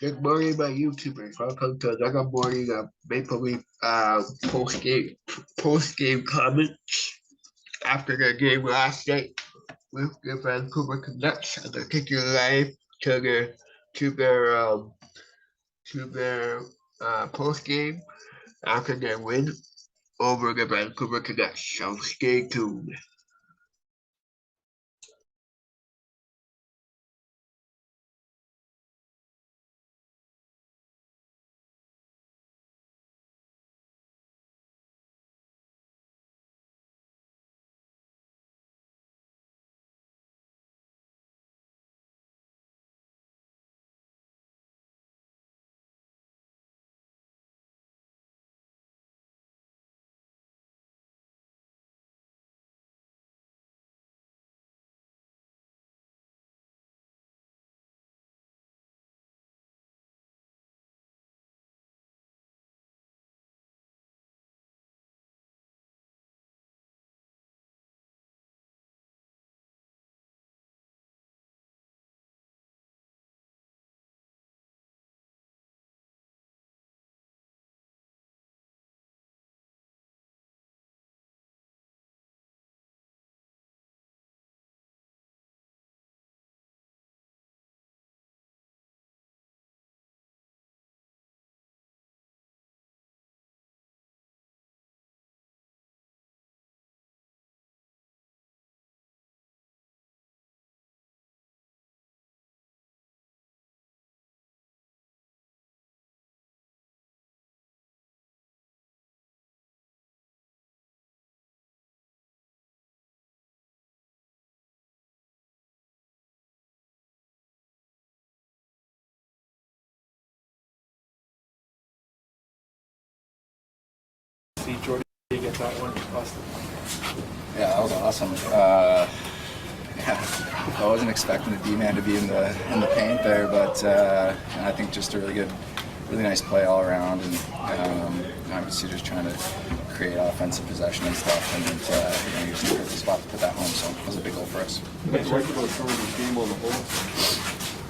Good morning, my YouTubers. Welcome to another morning of Maple Leaf post game comments after the game last night with the Vancouver Canucks, and they're taking live to their post game after their win over the Vancouver Canucks. So stay tuned. Jordan, you get that one, Austin. Yeah, that was awesome. I wasn't expecting the D-man to be in the paint there, but I think just a really nice play all around, and obviously just trying to create offensive possession and stuff, and he was in a good spot to put that home, so it was a big goal for us. What's right about Jordan's game on the whole?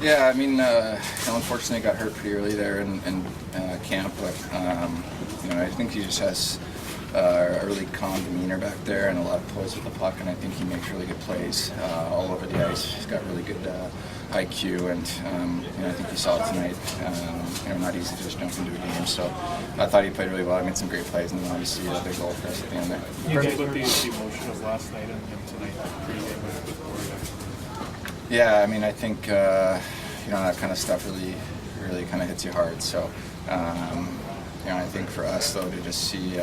Yeah, I mean, unfortunately got hurt pretty early there in camp, but I think he just has a really calm demeanor back there and a lot of poise with the puck, and I think he makes really good plays all over the ice. He's got really good IQ, and I think you saw it tonight. Not easy to just jump into a game, so I thought he played really well. I made some great plays, and then obviously a big goal for us at the end there. You guys looked at the emotion of last night and tonight pre-game before. Yeah, I mean, I think that kind of stuff really kind of hits you hard. So I think for us though to just see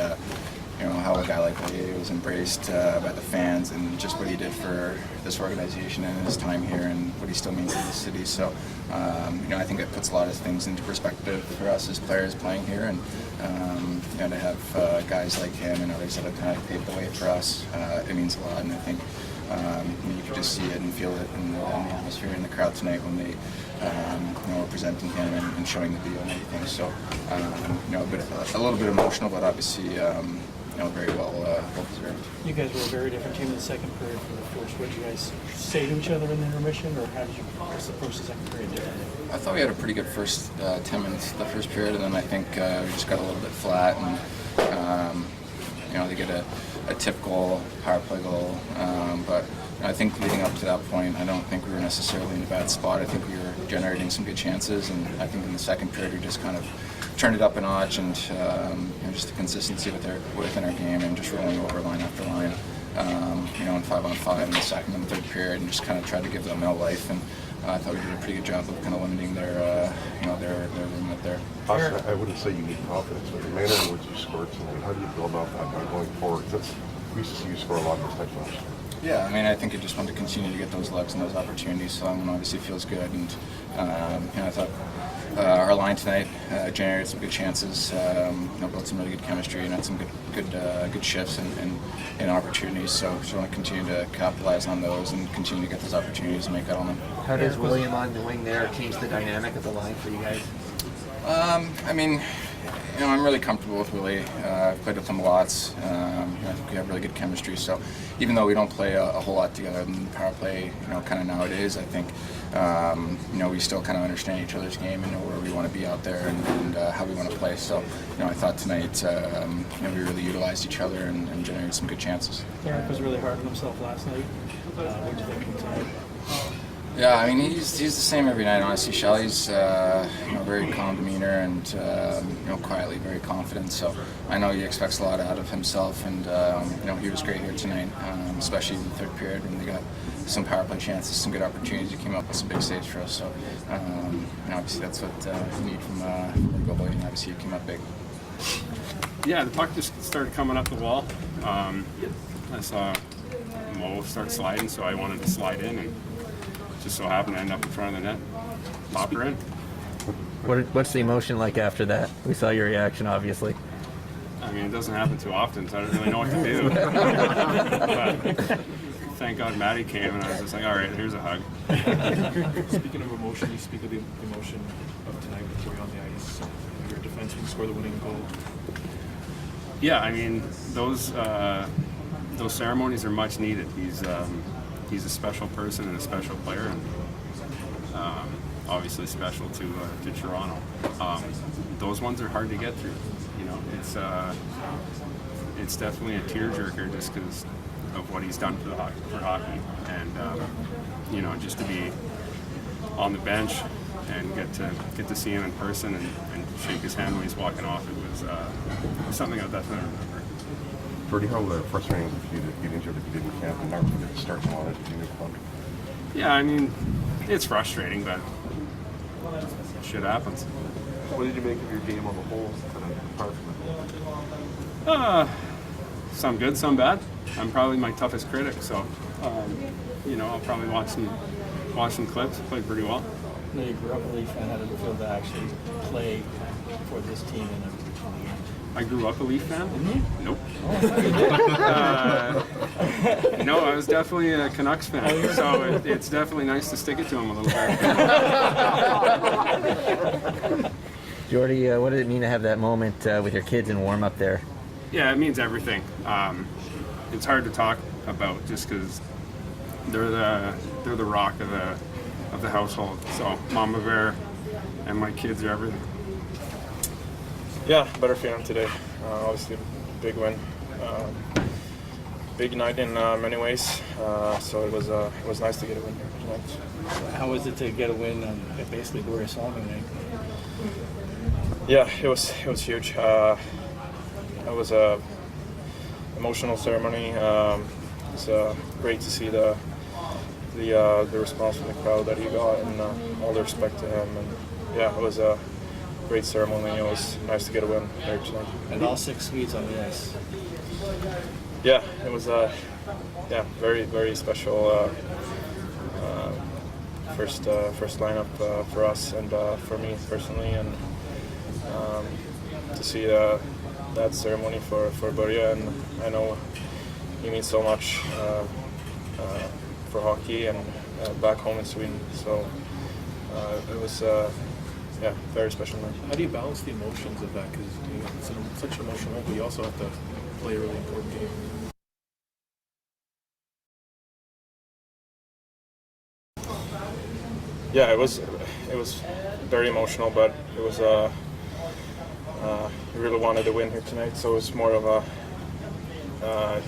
how a guy like Lee was embraced by the fans, and just what he did for this organization and his time here, and what he still means to the city. So I think it puts a lot of things into perspective for us as players playing here, and to have guys like him and others that have kind of paved the way for us, it means a lot. And I think you could just see it and feel it in the atmosphere in the crowd tonight when they were presenting him and showing the video and everything. So a little bit emotional, but obviously very well deserved. You guys were a very different team in the second period from the first. What did you guys say to each other in the intermission, or how did you approach the second period differently? I thought we had a pretty good first 10 minutes the first period, and then I think we just got a little bit flat, and they get a tip goal, power play goal, but I think leading up to that point, I don't think we were necessarily in a bad spot. I think we were generating some good chances, and I think in the second period we just kind of turned it up a notch, and just the consistency within our game, and just rolling over line after line, in 5-on-5 in the second and third period, and just kind of tried to give them no life. And I thought we did a pretty good job of kind of limiting their limit there. Austin, I wouldn't say you need confidence, but the manner in which you scored tonight, how do you feel about that going forward? We used to see you score a lot of those type of goals. Yeah, I mean, I think I just want to continue to get those looks and those opportunities, so obviously it feels good. And I thought our line tonight generated some good chances, built some really good chemistry, and had some good shifts and opportunities. So just want to continue to capitalize on those and continue to get those opportunities and make that on them. How does William on the wing there change the dynamic of the line for you guys? I mean, I'm really comfortable with Willie. I've played with him lots. I think we have really good chemistry. So even though we don't play a whole lot together in the power play, kind of nowadays, I think we still kind of understand each other's game and know where we want to be out there and how we want to play. So I thought tonight we really utilized each other and generated some good chances. Eric was really hard on himself last night. What did you think of him tonight? Yeah, I mean he's the same every night. Honestly, Shelly's very calm demeanor and quietly very confident. So I know he expects a lot out of himself, and he was great here tonight, especially in the third period when they got some power play chances, some good opportunities. He came up with some big saves for us. So obviously that's what we need from a goalie, and obviously he came up big. Yeah, the puck just started coming up the wall. I saw Mo start sliding, so I wanted to slide in, and just so happened to end up in front of the net. Pop her in. What's the emotion like after that? We saw your reaction, obviously. I mean, it doesn't happen too often, so I don't really know what to do. But thank God Maddie came, and I was just like, all right, here's a hug. Speaking of emotion, you speak of the emotion of tonight with Joey on the ice. Your defenseman scored the winning goal. Yeah, I mean, those ceremonies are much needed. He's a special person and a special player, and obviously special to Toronto. Those ones are hard to get through. It's definitely a tearjerker just because of what he's done for hockey, and just to be on the bench and get to see him in person and shake his hand when he's walking off. It was something I'll definitely remember. Bertie, how frustrating was it for you to get injured if you didn't camp and not really get to start tomorrow to do your club? Yeah, I mean, it's frustrating, but shit happens. What did you make of your game on the whole, kind of apart from it? Some good, some bad. I'm probably my toughest critic, so I'll probably watch some clips. Played pretty well. No, you grew up a Leaf fan. How did it feel to actually play for this team in a I grew up a Leaf fan. Didn't you? Nope. No, I was definitely a Canucks fan, so it's definitely nice to stick it to him a little bit. Jordy, what did it mean to have that moment with your kids in warm up there? Yeah, it means everything. It's hard to talk about just because they're the rock of the household. So Mama Bear and my kids are everything. Yeah, better feeling today. Obviously, big win, big night in many ways. So it was nice to get a win here tonight. How was it to get a win on basically Gloria Solomon night? Yeah, it was huge. It was a emotional ceremony. It's great to see the response from the crowd that he got, and all the respect to him. And yeah, it was a great ceremony. It was nice to get a win there tonight. And all 6 Swedes on the ice. Yeah, it was very, very special first lineup for us and for me personally, and to see that ceremony for Börje, and I know he means so much for hockey and back home in Sweden. So it was very special night. How do you balance the emotions of that? Because it's such an emotional moment, but you also have to play a really important game. Yeah, it was very emotional, but it was you really wanted to win here tonight, so it was more of a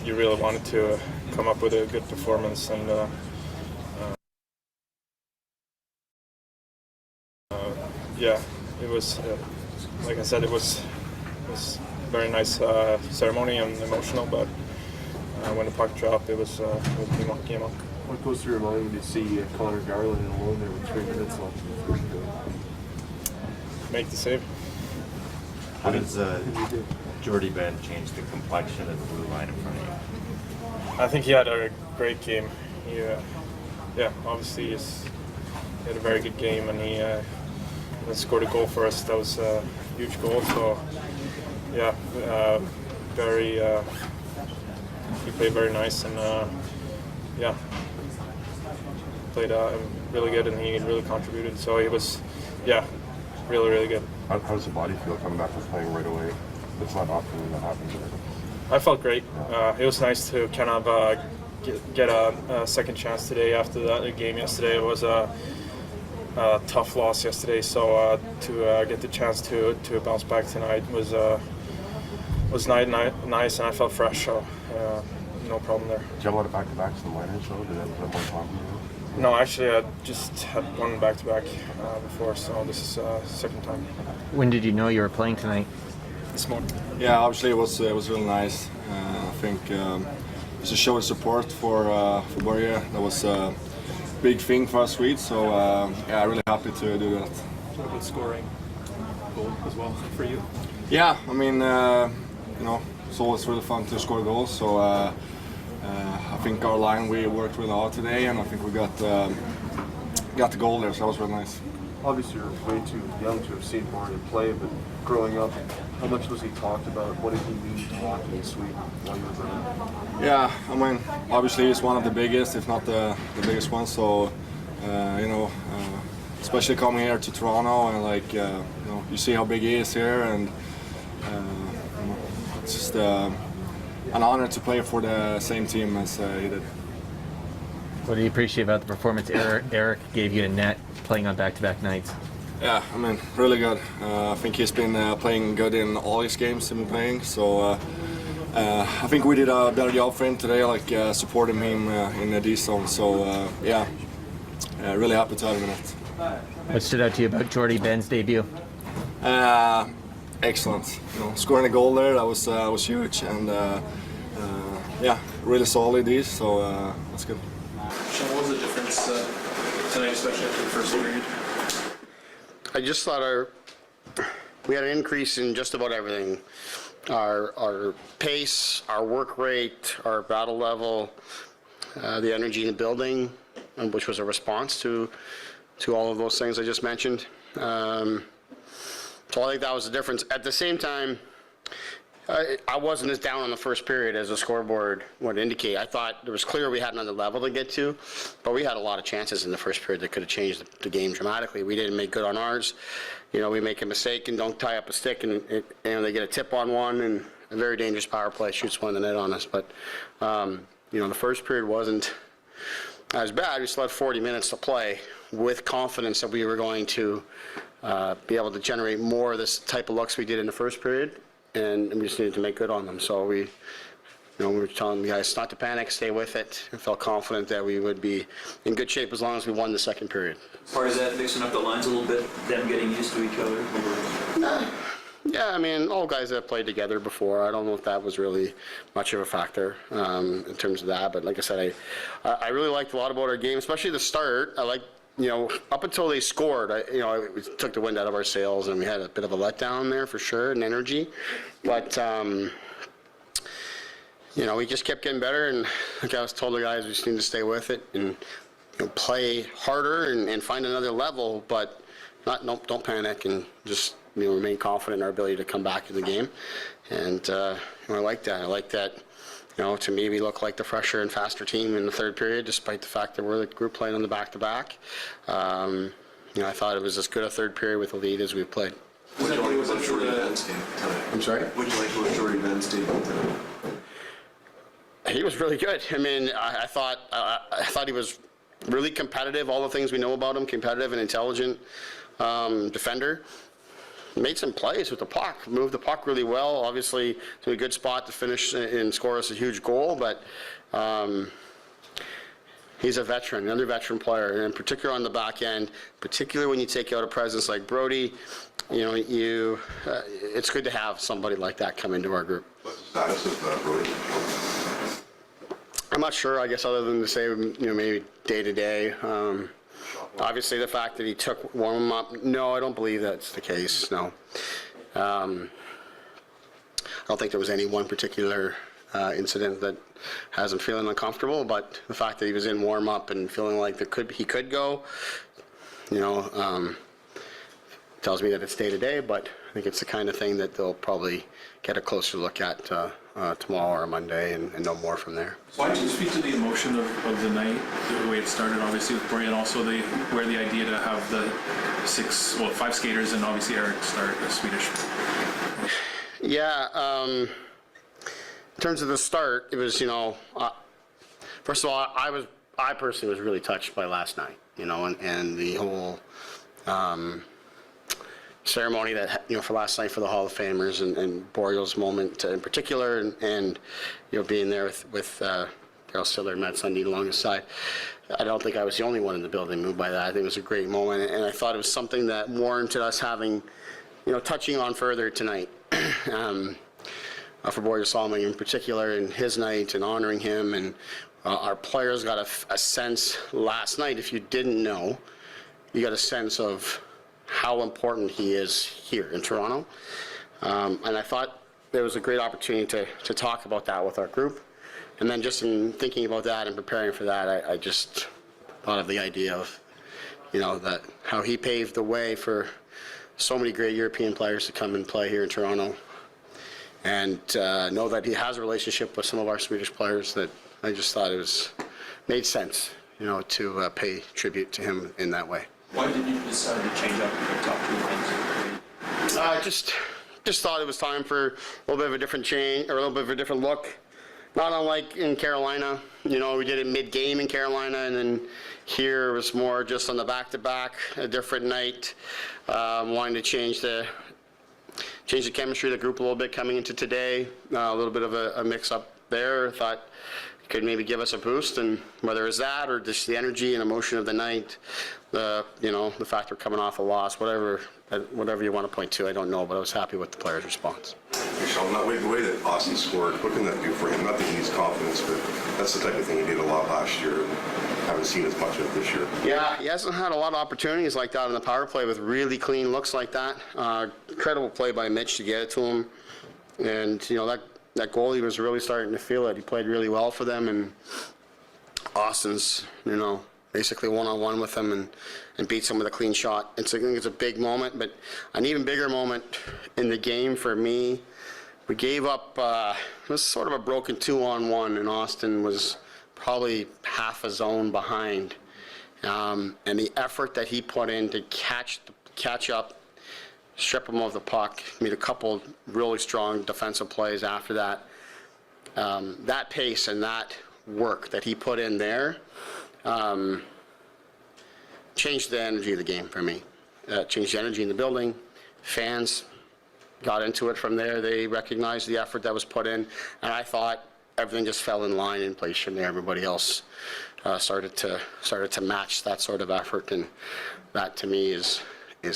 you really wanted to come up with a good performance, and it was like I said, it was very nice ceremony and emotional, but when the puck dropped, it was game on. What goes through your mind when you see Connor Garland alone there with 3 minutes left in the first period? Make the save. How does Jordy Ben change the complexion of the blue line in front of you? I think he had a great game. He, obviously he had a very good game, and he scored a goal for us. That was a huge goal. So, he played very nice, and played really good, and he really contributed. So he was, really, really good. How does the body feel coming back from playing right away? It's not often that happens. I felt great. It was nice to kind of get a second chance today after the game yesterday. It was a tough loss yesterday, so to get the chance to bounce back tonight was nice, and I felt fresh, so no problem there. Did you have a lot of back-to-backs in the minors, though? Did that more time for you? No, actually, I just had one back-to-back before, so this is second time. When did you know you were playing tonight? This morning. Yeah, obviously it was really nice. I think it's a show of support for Borja. That was a big thing for us Swedes, so yeah, really happy to do that. What about scoring goal as well for you? Yeah, I mean, you know, it's always really fun to score goals. So I think our line, we worked really hard today, and I think we got the goal there. So that was really nice. Obviously, you're way too young to have seen Borja play, but growing up, how much was he talked about? What did he mean to hockey in Sweden while you were growing up? Yeah, I mean, obviously he's one of the biggest, if not the biggest one. So, you know, especially coming here to Toronto and like, you know, you see how big he is here, and you know, it's just an honor to play for the same team as he did. What do you appreciate about the performance Eric gave you to net playing on back-to-back nights? Yeah, I mean, really good. I think he's been playing good in all his games he's been playing. So I think we did a better job for him today, like supporting him in the D zone. So yeah, really happy to have him in it. What stood out to you about Jordy Benn's debut? Excellent. You know, scoring a goal there, that was huge, and yeah, really solid D. So that's good. Sean, what was the difference tonight, especially after the first period? I just thought we had an increase in just about everything. Our pace, our work rate, our battle level, the energy in the building, which was a response to all of those things I just mentioned. So I think that was the difference. At the same time, I wasn't as down on the first period as the scoreboard would indicate. I thought it was clear we had another level to get to, but we had a lot of chances in the first period that could have changed the game dramatically. We didn't make good on ours. You know, we make a mistake and don't tie up a stick, and they get a tip on one, and a very dangerous power play shoots one in the net on us. But you know, the first period wasn't as bad. We still had 40 minutes to play with confidence that we were going to be able to generate more of this type of looks we did in the first period. And we just needed to make good on them. So we were telling the guys not to panic, stay with it, and felt confident that we would be in good shape as long as we won the second period. Part of that mixing up the lines a little bit, them getting used to each other? Yeah, I mean, all guys that have played together before. I don't know if that was really much of a factor in terms of that. But like I said, I really liked a lot about our game, especially the start. I liked, you know, up until they scored, it took the wind out of our sails, and we had a bit of a letdown there for sure, and energy. But, you know, we just kept getting better, and like I was told the guys, we just need to stay with it and, you know, play harder and find another level, but don't panic, and just, you know, remain confident in our ability to come back in the game. And I like that. I like that. You know, to me, we look like the fresher and faster team in the third period, despite the fact that we're the group playing on the back-to-back. You know, I thought it was as good a third period with the lead as we've played. What did you like about Jordy Benn's game tonight? I'm sorry? What did you like about Jordy Benn's game tonight? He was really good. I mean, I thought he was really competitive. All the things we know about him: competitive and intelligent defender. Made some plays with the puck, moved the puck really well. Obviously, to a good spot to finish and score us a huge goal, but he's a veteran, another veteran player, and particularly on the back end, particularly when you take out a presence like Brody, you know, it's good to have somebody like that come into our group. What's the status of Brody? I'm not sure, I guess, other than to say, you know, maybe day to day. Obviously, the fact that he took warm up, no, I don't believe that's the case, no. I don't think there was any one particular incident that has him feeling uncomfortable, but the fact that he was in warm up and feeling like he could go, you know, tells me that it's day to day, but think it's the kind of thing that they'll probably get a closer look at tomorrow or Monday and know more from there. Why don't you speak to the emotion of the night, the way it started, obviously with Corey, and also where the idea to have the 5 skaters and obviously Eric start the Swedish. Yeah, in terms of the start, it was, first of all, I personally was really touched by last night, and the whole ceremony that, for last night for the Hall of Famers and Boreal's moment in particular, and being there with Daryl Stiller and Matt Sundin along his side. I don't think I was the only one in the building moved by that. I think it was a great moment, and I thought it was something that warranted us having, touching on further tonight. For Boreal Solomon in particular, and his night, and honoring him, and our players got a sense last night, if you didn't know, you got a sense of how important he is here in Toronto. And I thought there was a great opportunity to talk about that with our group. And then just in thinking about that and preparing for that, I just thought of the idea of, that how he paved the way for so many great European players to come and play here in Toronto. And know that he has a relationship with some of our Swedish players, that I just thought made sense, to pay tribute to him in that way. Why did you decide to change up the top 2 lines? Just thought it was time for a little bit of a different change, or a little bit of a different look. Not unlike in Carolina, we did it mid-game in Carolina, and then here it was more just on the back-to-back, a different night. Wanting to change the chemistry of the group a little bit coming into today. A little bit of a mix-up there. Thought it could maybe give us a boost, and whether it's that or just the energy and emotion of the night, the fact we're coming off a loss, whatever you want to point to, I don't know, but I was happy with the players' response. Michelle, the way that Austin scored, what can that do for him? Not that he needs confidence, but that's the type of thing he did a lot last year, and haven't seen as much of it this year. Yeah, he hasn't had a lot of opportunities like that in the power play with really clean looks like that. Incredible play by Mitch to get it to him, and that goalie was really starting to feel it. He played really well for them, and Austin's basically one-on-one with him and beats him with a clean shot. I think it's a big moment, but an even bigger moment in the game for me, we gave up, it was sort of a broken 2-on-1, and Austin was probably half a zone behind. And the effort that he put in to catch up, strip him of the puck, made a couple really strong defensive plays after that. That pace and that work that he put in there, changed the energy of the game for me. Changed the energy in the building. Fans got into it from there. They recognized the effort that was put in, and I thought everything just fell in line in place from there. Everybody else started to match that sort of effort, and that to me is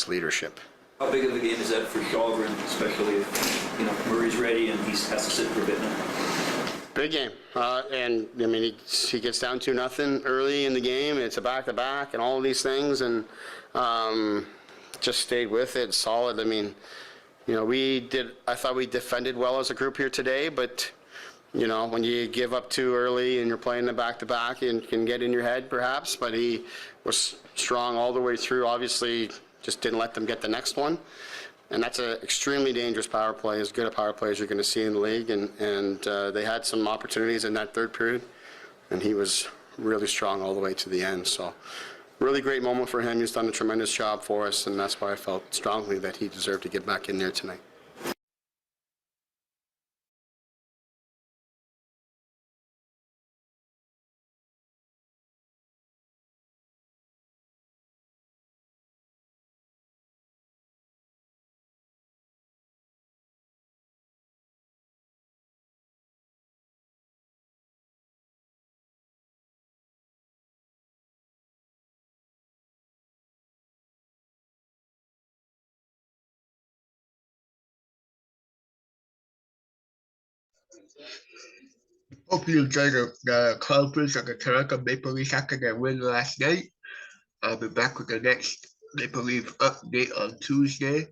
leadership. How big of a game is that for Dahlgren, especially if Murray's ready and he has to sit for a bit now? Big game, and I mean he gets down 2-0 early in the game. It's a back-to-back and all of these things, and just stayed with it, solid. I mean, I thought we defended well as a group here today, but when you give up 2 early and you're playing the back-to-back, it can get in your head perhaps. But he was strong all the way through. Obviously, just didn't let them get the next one. And that's an extremely dangerous power play, as good a power play as you're going to see in the league. And they had some opportunities in that third period, and he was really strong all the way to the end. So really great moment for him. He's done a tremendous job for us, and that's why I felt strongly that he deserved to get back in there tonight. Hope you enjoyed the conference of the Toronto Maple Leafs after their win last night. I'll be back with the next Maple Leaf update on Tuesday.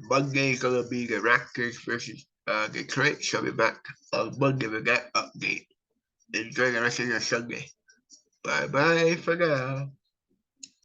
Monday is going to be the Raptors versus Detroit, so I'll be back on Monday with that update. Enjoy the rest of your Sunday. Bye-bye for now.